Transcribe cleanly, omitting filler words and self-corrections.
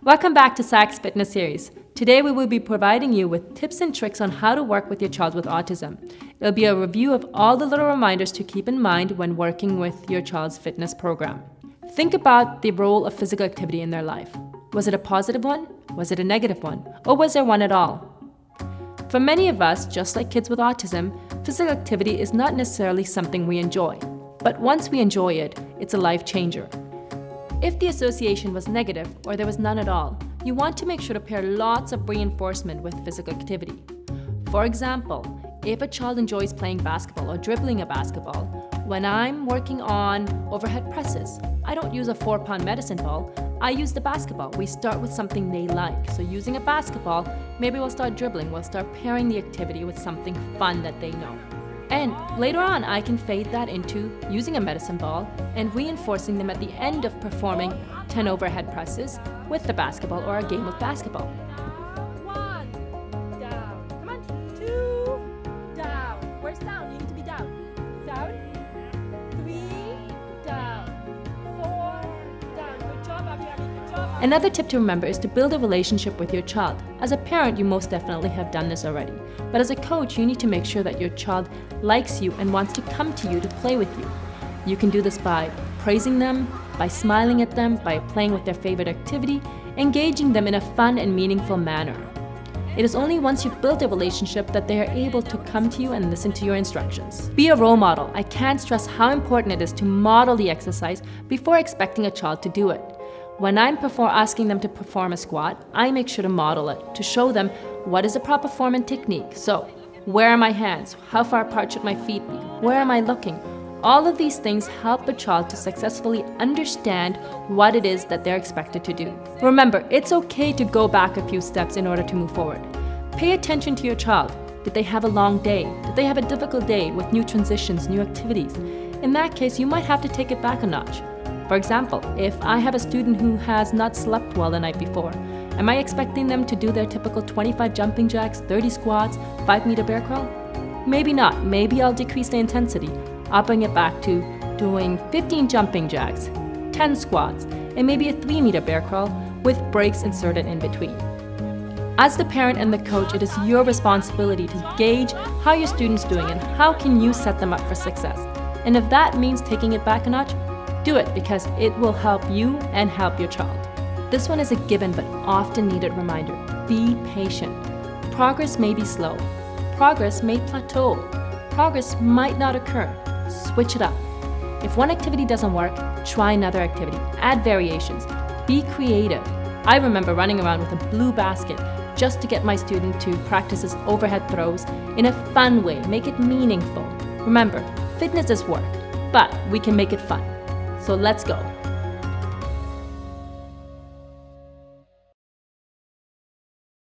Welcome back to SAAAC's Fitness Series. Today we will be providing you with tips and tricks on how to work with your child with autism. It'll be a review of all the little reminders to keep in mind when working with your child's fitness program. Think about the role of physical activity in their life. Was it a positive one? Was it a negative one? Or was there one at all? For many of us, just like kids with autism, physical activity is not necessarily something we enjoy. But once we enjoy it, it's a life changer. If the association was negative or there was none at all, you want to make sure to pair lots of reinforcement with physical activity. For example, if a child enjoys playing basketball or dribbling a basketball, when I'm working on overhead presses, I don't use a 4-pound medicine ball, I use the basketball. We start with something they like. So using a basketball, maybe we'll start dribbling, we'll start pairing the activity with something fun that they know. And later on, I can fade that into using a medicine ball and reinforcing them at the end of performing 10 overhead presses with the basketball or a game of basketball. 1, down. Come on. 2, down. Where's down? You need to be down. Down. 3, down. 4, down. Good job, Abhiani. Good job. Another tip to remember is to build a relationship with your child. As a parent, you most definitely have done this already. But as a coach, you need to make sure that your child likes you and wants to come to you to play with you. You can do this by praising them, by smiling at them, by playing with their favorite activity, engaging them in a fun and meaningful manner. It is only once you've built a relationship that they are able to come to you and listen to your instructions. Be a role model. I can't stress how important it is to model the exercise before expecting a child to do it. When I'm asking them to perform a squat, I make sure to model it, to show them what is a proper form and technique. So, where are my hands? How far apart should my feet be? Where am I looking? All of these things help a child to successfully understand what it is that they're expected to do. Remember, it's okay to go back a few steps in order to move forward. Pay attention to your child. Did they have a long day? Did they have a difficult day with new transitions, new activities? In that case, you might have to take it back a notch. For example, if I have a student who has not slept well the night before, am I expecting them to do their typical 25 jumping jacks, 30 squats, 5-meter bear crawl? Maybe not. Maybe I'll decrease the intensity. I'll bring it back to doing 15 jumping jacks, 10 squats, and maybe a 3-meter bear crawl with breaks inserted in between. As the parent and the coach, it is your responsibility to gauge how your student's doing and how can you set them up for success. And if that means taking it back a notch, do it, because it will help you and help your child. This one is a given but often needed reminder. Be patient. Progress may be slow. Progress may plateau. Progress might not occur. Switch it up. If one activity doesn't work, try another activity. Add variations. Be creative. I remember running around with a blue basket just to get my student to practice his overhead throws in a fun way. Make it meaningful. Remember, fitness is work, but we can make it fun. So let's go.